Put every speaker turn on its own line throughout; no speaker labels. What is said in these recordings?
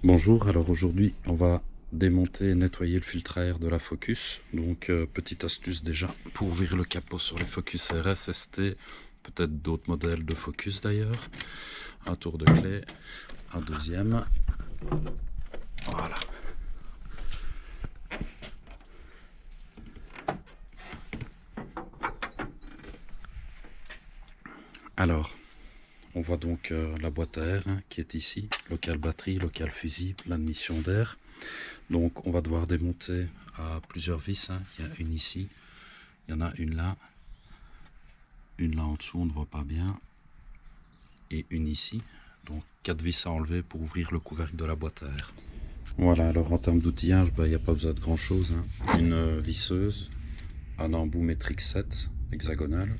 Bonjour, alors aujourd'hui on va démonter et nettoyer le filtre à air de la Focus. Donc petite astuce déjà pour ouvrir le capot sur les Focus RS ST, peut-être d'autres modèles de Focus d'ailleurs. Un tour de clé, un deuxième, voilà. Alors, on voit donc la boîte à air qui est ici, local batterie, local fusible, l'admission d'air. Donc on va devoir démonter à plusieurs vis, il y a une ici, il y en a une là en dessous, on ne voit pas bien, et une ici. Donc 4 vis à enlever pour ouvrir le couvercle de la boîte à air. Voilà, alors en termes d'outillage, il n'y a pas besoin de grand chose. Une visseuse, un embout métrique 7 hexagonal.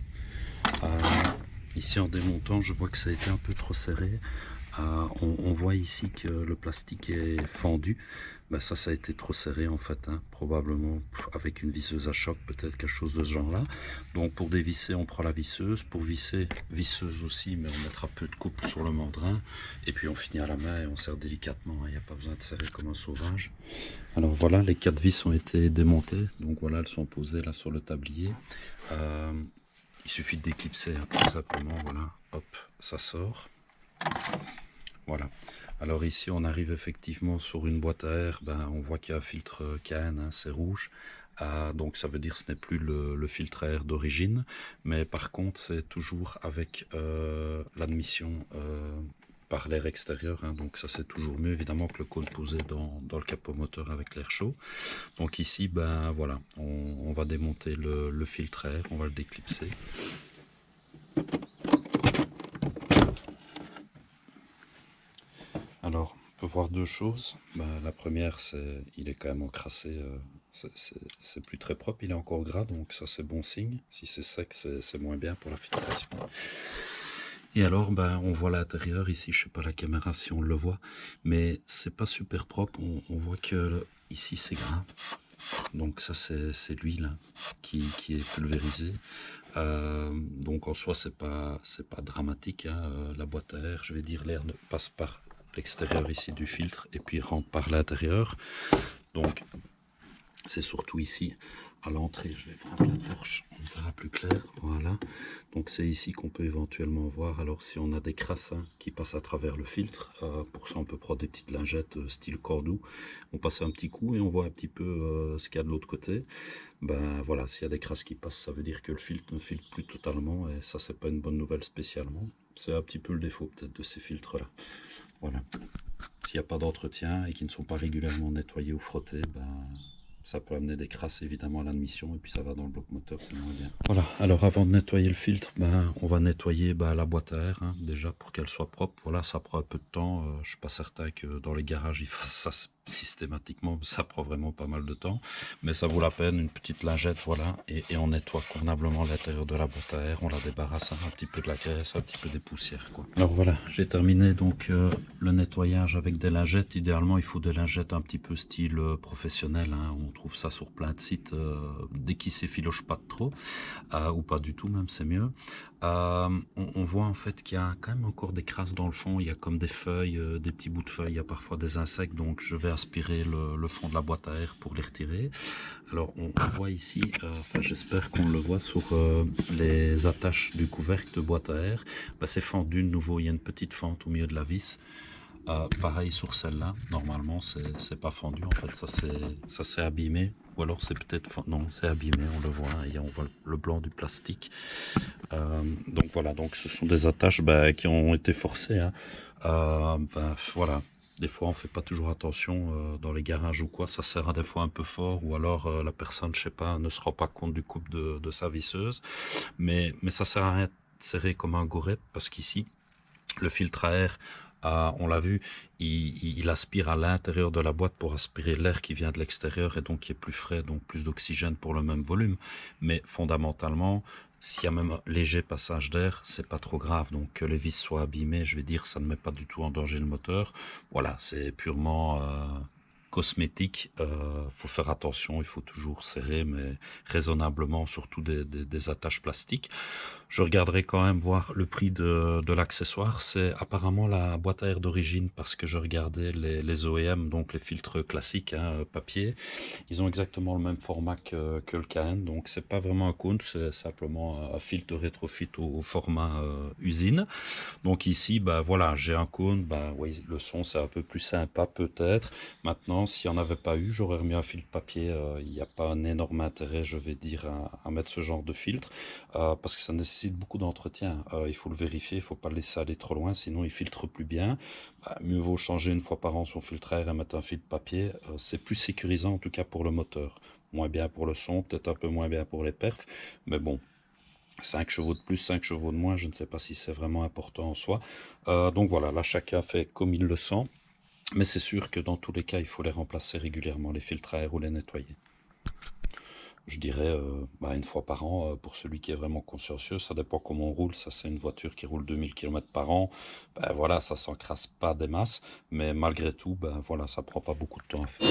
Ici en démontant, je vois que ça a été un peu trop serré. On voit ici que le plastique est fendu. Ça a été trop serré en fait, probablement avec une visseuse à choc, peut-être quelque chose de ce genre là. Donc pour dévisser, on prend la visseuse. Pour visser, visseuse aussi, mais on mettra peu de coupe sur le mandrin. Et puis on finit à la main et on serre délicatement, il n'y a pas besoin de serrer comme un sauvage. Alors voilà, les 4 vis ont été démontées. Donc voilà, elles sont posées là sur le tablier. Il suffit de déclipser, tout simplement, voilà, hop, ça sort. Voilà. Alors ici, on arrive effectivement sur une boîte à air. On voit qu'il y a un filtre KN, c'est rouge. Donc ça veut dire que ce n'est plus le filtre à air d'origine. Mais par contre, c'est toujours avec l'admission par l'air extérieur. Donc ça, c'est toujours mieux, évidemment, que le cône posé dans le capot moteur avec l'air chaud. Donc ici, voilà, on va démonter le filtre à air. On va le déclipser. Alors, on peut voir deux choses. La première, c'est il est quand même encrassé, c'est plus très propre, il est encore gras, donc ça c'est bon signe. Si c'est sec, c'est moins bien pour la filtration. Et alors, on voit l'intérieur ici, je sais pas la caméra si on le voit, mais c'est pas super propre. On voit que ici c'est gras. Donc ça c'est l'huile qui est pulvérisée. Donc en soi c'est pas dramatique. La boîte à air, je vais dire, l'air passe par l'extérieur ici du filtre et puis rentre par l'intérieur. Donc c'est surtout ici à l'entrée, je vais prendre la torche, on verra plus clair, voilà. Donc c'est ici qu'on peut éventuellement voir, alors si on a des crasses qui passent à travers le filtre, pour ça on peut prendre des petites lingettes style cordou, on passe un petit coup et on voit un petit peu ce qu'il y a de l'autre côté. Voilà, s'il y a des crasses qui passent, ça veut dire que le filtre ne filtre plus totalement, et ça c'est pas une bonne nouvelle spécialement. C'est un petit peu le défaut peut-être de ces filtres là. Voilà. S'il n'y a pas d'entretien et qui ne sont pas régulièrement nettoyés ou frottés, ça peut amener des crasses évidemment à l'admission, et puis ça va dans le bloc moteur, c'est moins bien. Voilà, alors avant de nettoyer le filtre, on va nettoyer la boîte à air, déjà pour qu'elle soit propre. Voilà, ça prend un peu de temps, je suis pas certain que dans les garages ils fassent ça systématiquement, ça prend vraiment pas mal de temps, mais ça vaut la peine, une petite lingette, voilà, et on nettoie convenablement l'intérieur de la boîte à air, on la débarrasse un petit peu de la graisse, un petit peu des poussières, quoi. Alors voilà, j'ai terminé donc le nettoyage avec des lingettes. Idéalement il faut des lingettes un petit peu style professionnel, on trouve ça sur plein de sites, dès qu'ils s'effilochent pas trop, ou pas du tout même, c'est mieux. On voit en fait qu'il y a quand même encore des crasses dans le fond, il y a comme des feuilles, des petits bouts de feuilles, il y a parfois des insectes, donc je vais aspirer le fond de la boîte à air pour les retirer. Alors on voit ici, j'espère qu'on le voit sur les attaches du couvercle de boîte à air, c'est fendu de nouveau, il y a une petite fente au milieu de la vis. Pareil sur celle-là, normalement c'est pas fendu, en fait ça s'est abîmé, ou alors c'est peut-être, non c'est abîmé, on le voit, et on voit le blanc du plastique. Donc voilà, donc ce sont des attaches qui ont été forcées, voilà. Des fois on fait pas toujours attention dans les garages ou quoi, ça serre des fois un peu fort, ou alors la personne, je sais pas, ne se rend pas compte du couple de sa visseuse, mais ça sert à rien de serrer comme un goret, parce qu'ici le filtre à air, on l'a vu, il aspire à l'intérieur de la boîte pour aspirer l'air qui vient de l'extérieur, et donc qui est plus frais, donc plus d'oxygène pour le même volume. Mais fondamentalement, s'il y a même un léger passage d'air, c'est pas trop grave. Donc que les vis soient abîmées, je vais dire, ça ne met pas du tout en danger le moteur. Voilà, c'est purement cosmétique, faut faire attention, il faut toujours serrer, mais raisonnablement, surtout des attaches plastiques. Je regarderai quand même voir le prix de l'accessoire. C'est apparemment la boîte à air d'origine, parce que je regardais les OEM, donc les filtres classiques, hein, papier. Ils ont exactement le même format que le KN, donc c'est pas vraiment un cône, c'est simplement un filtre rétrofit au format usine. Donc ici, bah voilà, j'ai un cône, bah oui, le son c'est un peu plus sympa peut-être. Maintenant, s'il n'y en avait pas eu, j'aurais remis un filtre papier. Il n'y a pas un énorme intérêt, je vais dire, à mettre ce genre de filtre, parce que ça nécessite beaucoup d'entretien. Il faut le vérifier, il faut pas le laisser aller trop loin, sinon il filtre plus bien. Bah, mieux vaut changer une fois par an son filtre à air et mettre un filtre papier. C'est plus sécurisant en tout cas pour le moteur. Moins bien pour le son, peut-être un peu moins bien pour les perfs, mais bon. 5 chevaux de plus, 5 chevaux de moins, je ne sais pas si c'est vraiment important en soi. Donc voilà, là chacun fait comme il le sent. Mais c'est sûr que dans tous les cas, il faut les remplacer régulièrement, les filtres à air ou les nettoyer. Je dirais bah, une fois par an pour celui qui est vraiment consciencieux. Ça dépend comment on roule. Ça, c'est une voiture qui roule 2000 km par an. Ben, voilà, ça s'encrasse pas des masses. Mais malgré tout, ben, voilà, ça prend pas beaucoup de temps à faire.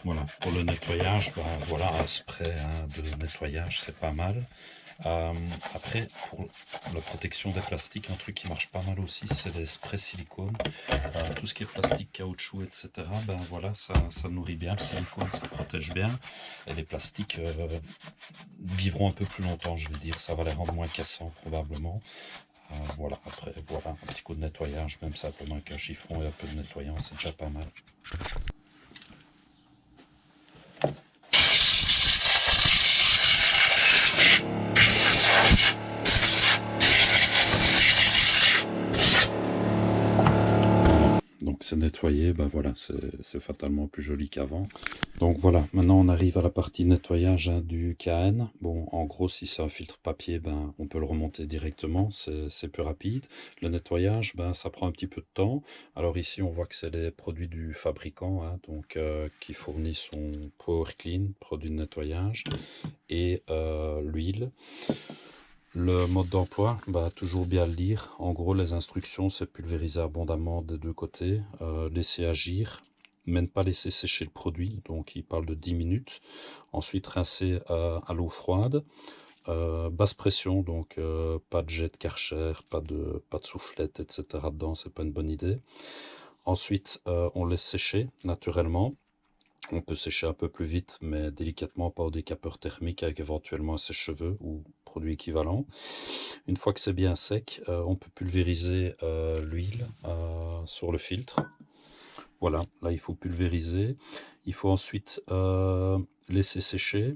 Voilà, pour le nettoyage, ben, voilà, un spray hein, de nettoyage, c'est pas mal. Après, pour la protection des plastiques, un truc qui marche pas mal aussi, c'est les sprays silicone. Tout ce qui est plastique, caoutchouc, etc., ben voilà, ça nourrit bien. Le silicone, ça protège bien. Et les plastiques vivront un peu plus longtemps, je vais dire. Ça va les rendre moins cassants, probablement. Voilà, après, voilà, un petit coup de nettoyage, même simplement avec un chiffon et un peu de nettoyant, c'est déjà pas mal. Donc c'est nettoyé, ben voilà, c'est fatalement plus joli qu'avant. Donc voilà, maintenant on arrive à la partie nettoyage hein, du KN. Bon, en gros, si c'est un filtre papier, ben, on peut le remonter directement, c'est plus rapide. Le nettoyage, ben, ça prend un petit peu de temps. Alors ici, on voit que c'est les produits du fabricant, hein, donc qui fournit son Power Clean, produit de nettoyage, et l'huile. Le mode d'emploi, bah, toujours bien le lire. En gros, les instructions, c'est pulvériser abondamment des deux côtés, laisser agir, mais ne pas laisser sécher le produit. Donc, il parle de 10 minutes. Ensuite, rincer à l'eau froide. Basse pression, donc pas de jet de Karcher, pas de soufflette, etc. dedans, c'est pas une bonne idée. Ensuite, on laisse sécher naturellement. On peut sécher un peu plus vite, mais délicatement, pas au décapeur thermique avec éventuellement un sèche-cheveux ou produit équivalent. Une fois que c'est bien sec, on peut pulvériser l'huile sur le filtre. Voilà, là il faut pulvériser. Il faut ensuite laisser sécher.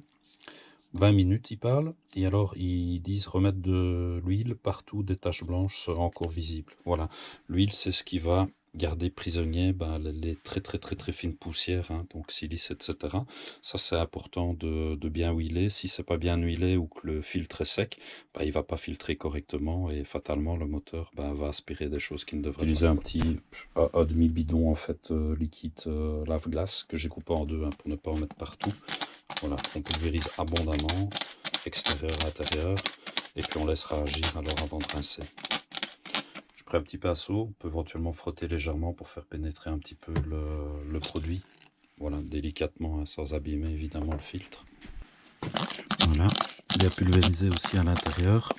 20 minutes, ils parlent. Et alors, ils disent remettre de l'huile partout, des taches blanches seront encore visibles. Voilà, l'huile, c'est ce qui va garder prisonnier ben, les très très très très fines poussières, hein, donc silice, etc. Ça, c'est important de bien huiler. Si c'est pas bien huilé ou que le filtre est sec, ben, il va pas filtrer correctement et fatalement, le moteur ben, va aspirer des choses qui ne devraient pas. Utiliser un petit un demi-bidon en fait liquide lave-glace que j'ai coupé en deux hein, pour ne pas en mettre partout. Voilà, on pulvérise abondamment, extérieur, intérieur, et puis on laissera agir alors avant de rincer. Je prends un petit pinceau, on peut éventuellement frotter légèrement pour faire pénétrer un petit peu le produit. Voilà, délicatement, hein, sans abîmer évidemment le filtre. Voilà, bien pulvérisé aussi à l'intérieur.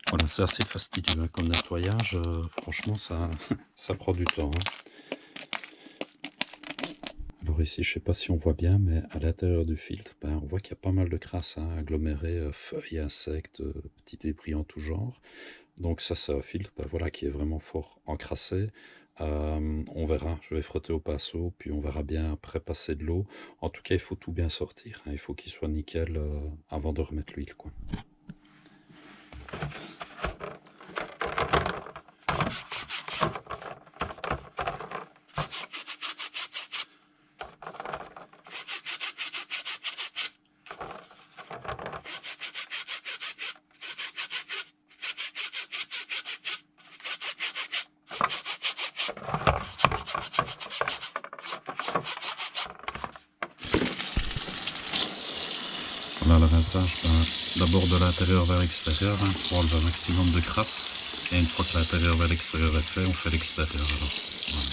Voilà, c'est assez fastidieux hein, comme nettoyage, franchement ça, ça prend du temps. Hein. Alors ici, je ne sais pas si on voit bien, mais à l'intérieur du filtre, ben, on voit qu'il y a pas mal de crasse hein, agglomérées, feuilles, insectes, petits débris en tout genre. Donc ça, c'est un filtre ben, voilà, qui est vraiment fort encrassé. On verra, je vais frotter au pinceau, puis on verra bien après passer de l'eau. En tout cas, il faut tout bien sortir. Hein, il faut qu'il soit nickel avant de remettre l'huile. rinçage, d'abord de l'intérieur vers l'extérieur, pour enlever un maximum de crasse. Et une fois que l'intérieur vers l'extérieur est fait, on fait l'extérieur. Alors, voilà.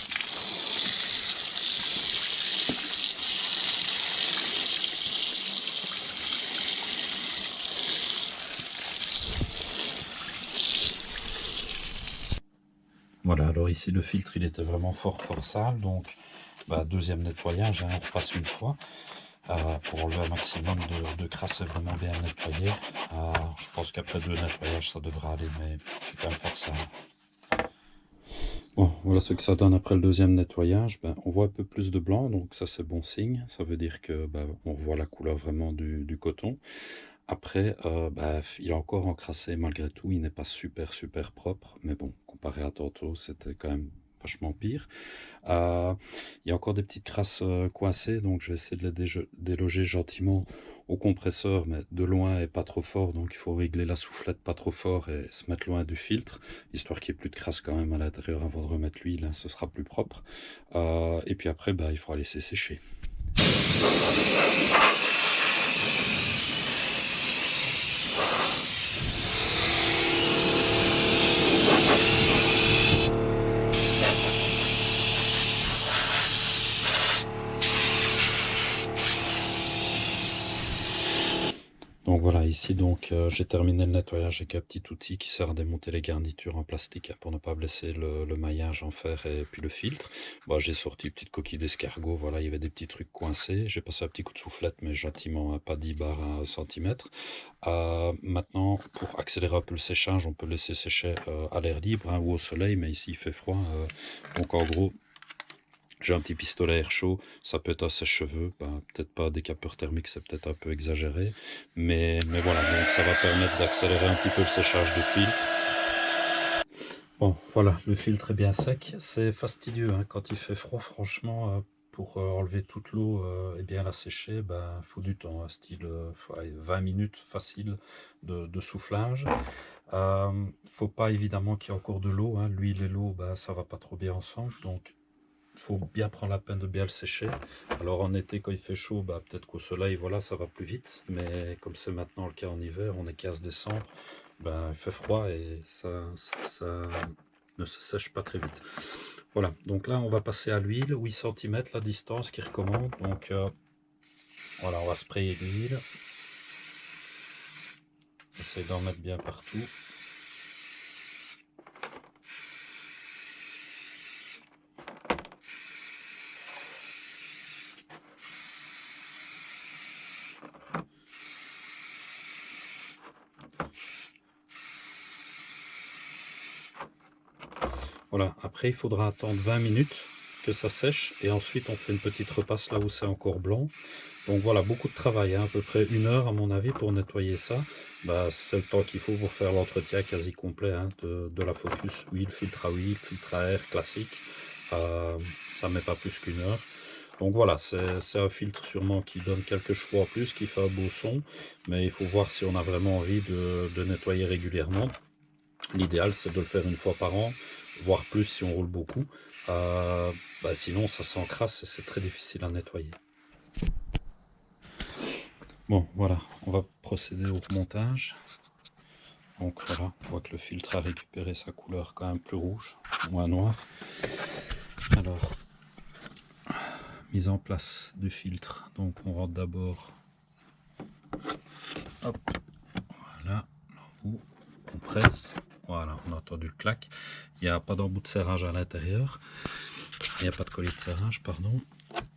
Voilà, alors ici le filtre il était vraiment fort sale, donc deuxième nettoyage, on repasse une fois pour enlever un maximum de crasse et vraiment bien nettoyer. Je pense qu'après 2 nettoyages ça devrait aller, mais c'est quand même fort sale. Bon, voilà ce que ça donne après le deuxième nettoyage. On voit un peu plus de blanc, donc ça c'est bon signe. Ça veut dire que on voit la couleur vraiment du coton. Après, il est encore encrassé malgré tout. Il n'est pas super propre, mais bon, comparé à tantôt, c'était quand même vachement pire. Il y a encore des petites crasses coincées, donc je vais essayer de les déloger gentiment au compresseur, mais de loin et pas trop fort, donc il faut régler la soufflette pas trop fort et se mettre loin du filtre, histoire qu'il n'y ait plus de crasse quand même à l'intérieur avant de remettre l'huile, ce sera plus propre. Et puis après, il faudra laisser sécher. Donc voilà, ici j'ai terminé le nettoyage avec un petit outil qui sert à démonter les garnitures en plastique pour ne pas blesser le maillage en fer et puis le filtre. J'ai sorti une petite coquille d'escargot, voilà, il y avait des petits trucs coincés. J'ai passé un petit coup de soufflette, mais gentiment, pas 10 bars à 1 centimètre. Maintenant, pour accélérer un peu le séchage, on peut laisser sécher à l'air libre ou au soleil, mais ici il fait froid. Donc en gros, j'ai un petit pistolet à air chaud, ça peut être un sèche-cheveux, peut-être pas des capeurs thermiques, c'est peut-être un peu exagéré, mais voilà, donc ça va permettre d'accélérer un petit peu le séchage du filtre. Bon, voilà, le filtre est bien sec, c'est fastidieux quand il fait froid, franchement, pour enlever toute l'eau et bien la sécher, il faut du temps, style 20 minutes facile de soufflage. Faut pas évidemment qu'il y ait encore de l'eau, l'huile et l'eau, ça va pas trop bien ensemble, donc il faut bien prendre la peine de bien le sécher. Alors en été, quand il fait chaud, peut-être qu'au soleil, voilà, ça va plus vite. Mais comme c'est maintenant le cas en hiver, on est 15 décembre, il fait froid et ça ne se sèche pas très vite. Voilà, donc là, on va passer à l'huile, 8 cm la distance qui recommande. Donc voilà, on va sprayer l'huile. Essaye d'en mettre bien partout. Voilà, après il faudra attendre 20 minutes que ça sèche et ensuite on fait une petite repasse là où c'est encore blanc. Donc voilà, beaucoup de travail, à peu près 1 heure à mon avis pour nettoyer ça. C'est le temps qu'il faut pour faire l'entretien quasi complet de la Focus huile, filtre à air classique. Ça met pas plus qu'1 heure. Donc voilà, c'est un filtre sûrement qui donne quelques chevaux en plus, qui fait un beau son, mais il faut voir si on a vraiment envie de nettoyer régulièrement. L'idéal c'est de le faire 1 fois par an, voire plus si on roule beaucoup. Sinon ça s'encrasse et c'est très difficile à nettoyer. Bon voilà, on va procéder au remontage. Donc voilà, on voit que le filtre a récupéré sa couleur quand même plus rouge, moins noire. Alors, mise en place du filtre. Donc on rentre d'abord, hop, voilà, l'embout, on presse. Voilà, on a entendu le clac. Il n'y a pas d'embout de serrage à l'intérieur. Il n'y a pas de collier de serrage, pardon.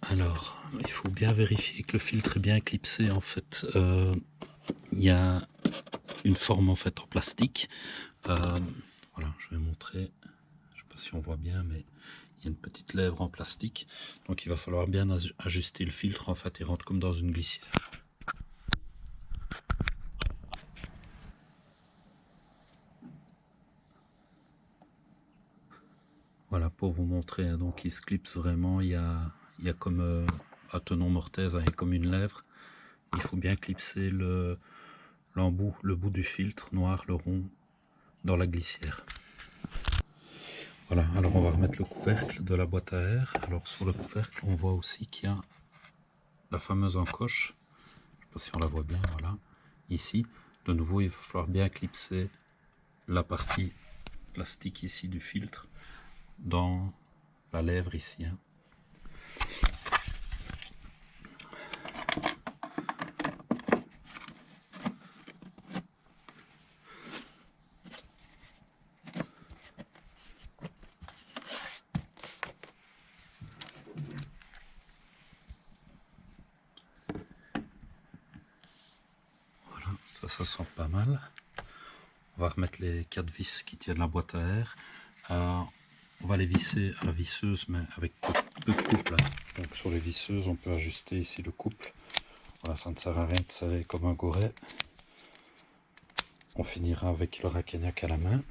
Alors, il faut bien vérifier que le filtre est bien clipsé. En fait, il y a une forme en fait en plastique. Voilà, je vais montrer. Je ne sais pas si on voit bien, mais il y a une petite lèvre en plastique. Donc, il va falloir bien ajuster le filtre. En fait, il rentre comme dans une glissière. Voilà, pour vous montrer, donc il se clipse vraiment, il y a comme un tenon mortaise, et comme une lèvre. Il faut bien clipser l'embout, le bout du filtre noir, le rond, dans la glissière. Voilà, alors on va remettre le couvercle de la boîte à air. Alors sur le couvercle, on voit aussi qu'il y a la fameuse encoche. Je sais pas si on la voit bien, voilà. Ici, de nouveau, il va falloir bien clipser la partie plastique ici du filtre dans la lèvre ici. Hein. Voilà, ça sent pas mal. On va remettre les 4 vis qui tiennent la boîte à air. On va les visser à la visseuse, mais avec peu de couple. Hein. Donc sur les visseuses, on peut ajuster ici le couple. Voilà, ça ne sert à rien de serrer comme un goret. On finira avec le Rakeniak à la main.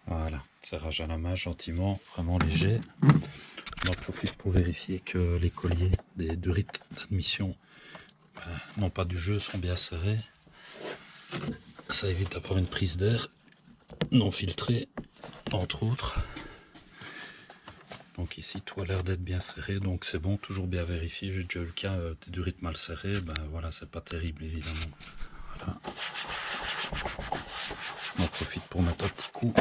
Voilà, serrage à la main gentiment, vraiment léger. On en profite pour vérifier que les colliers des durites d'admission non pas du jeu sont bien serrés. Ça évite d'avoir une prise d'air non filtrée, entre autres. Donc ici, tout a l'air d'être bien serré, donc c'est bon, toujours bien vérifié. J'ai déjà eu le cas des durites mal serrées, ben voilà, c'est pas terrible évidemment. Voilà. On en profite pour mettre un petit coup.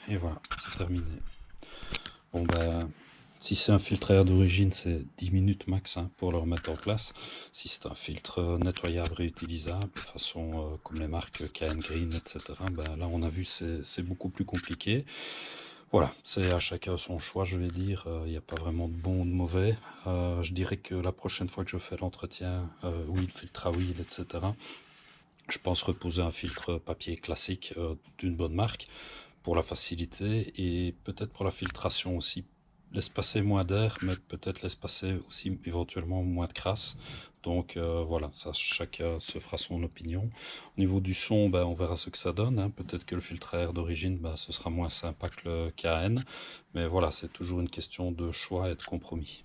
Et voilà, c'est terminé. Bon ben, si c'est un filtre à air d'origine, c'est 10 minutes max hein, pour le remettre en place. Si c'est un filtre nettoyable, réutilisable, de façon comme les marques KN Green, etc., ben là on a vu c'est beaucoup plus compliqué. Voilà, c'est à chacun son choix, je vais dire. Il n'y a pas vraiment de bon ou de mauvais. Je dirais que la prochaine fois que je fais l'entretien, huile, filtre à huile, etc., je pense reposer un filtre papier classique d'une bonne marque pour la facilité et peut-être pour la filtration aussi. Laisse passer moins d'air, mais peut-être laisse passer aussi éventuellement moins de crasse. Donc voilà, ça chacun se fera son opinion. Au niveau du son, ben, on verra ce que ça donne. Hein. Peut-être que le filtre à air d'origine, ben, ce sera moins sympa que le KN. Mais voilà, c'est toujours une question de choix et de compromis.